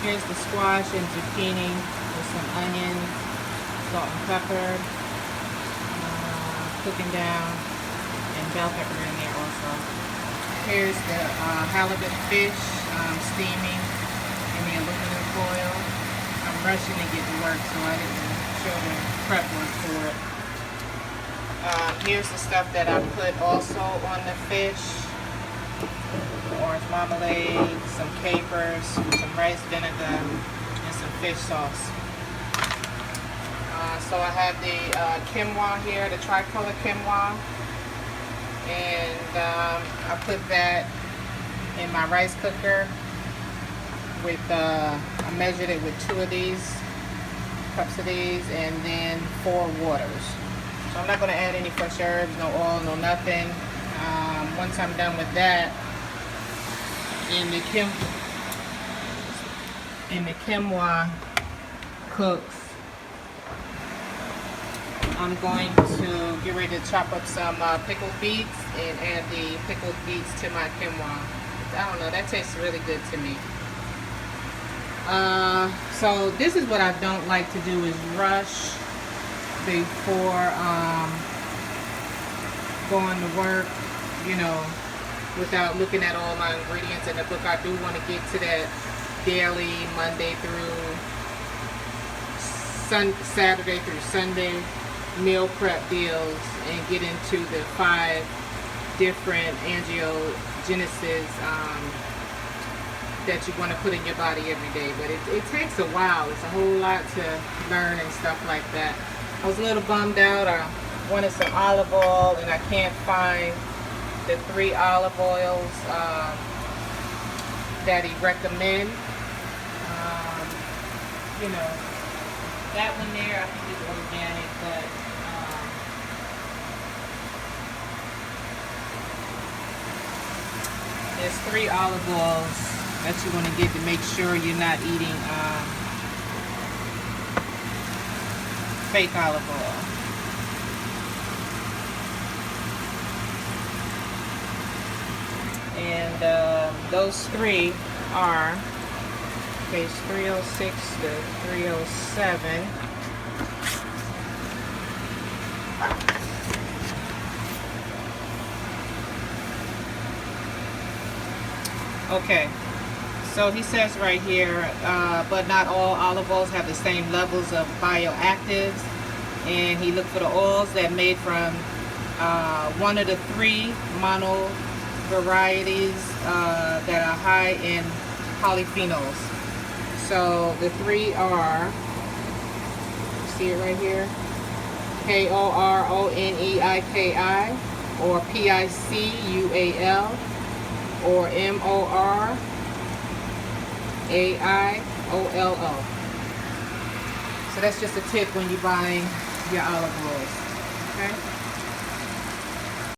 Here's the squash and zucchini with some onion, salt and pepper, cooking down, and bell pepper in there also. Here's the halibut fish steaming in the aluminum foil. I'm rushing to get to work, so I didn't show the prep work for it. Here's the stuff that I put also on the fish. Orange marmalade, some capers, some rice vinegar, and some fish sauce. So I have the quinoa here, the tricolor quinoa, and I put that in my rice cooker with, I measured it with 2 of these, cups of these, and then 4 waters. So I'm not going to add any fresh herbs, no oil, no nothing. Once I'm done with that, and the quinoa cooks, I'm going to get ready to chop up some pickled beets and add the pickled beets to my quinoa. I don't know, that tastes really good to me. So this is what I don't like to do, is rush before going to work, you know, without looking at all my ingredients in the book. I do want to get to that daily, Monday through Saturday through Sunday meal prep deals and get into the 5 different angiogenesis that you want to put in your body every day. But it takes a while. It's a whole lot to learn and stuff like that. I was a little bummed out. I wanted some olive oil and I can't find the 3 olive oils that he recommend. You know, that one there I think is organic, but there's 3 olive oils that you want to get to make sure you're not eating fake olive oil. And those 3 are page 306 to 307. Okay, so he says right here, but not all olive oils have the same levels of bioactives, and he looked for the oils that made from one of the 3 mono varieties that are high in polyphenols. So the 3 are, you see it right here, KORONEIKI, or PICUAL, or MORAIOLO. So that's just a tip when you're buying your olive oils. Okay.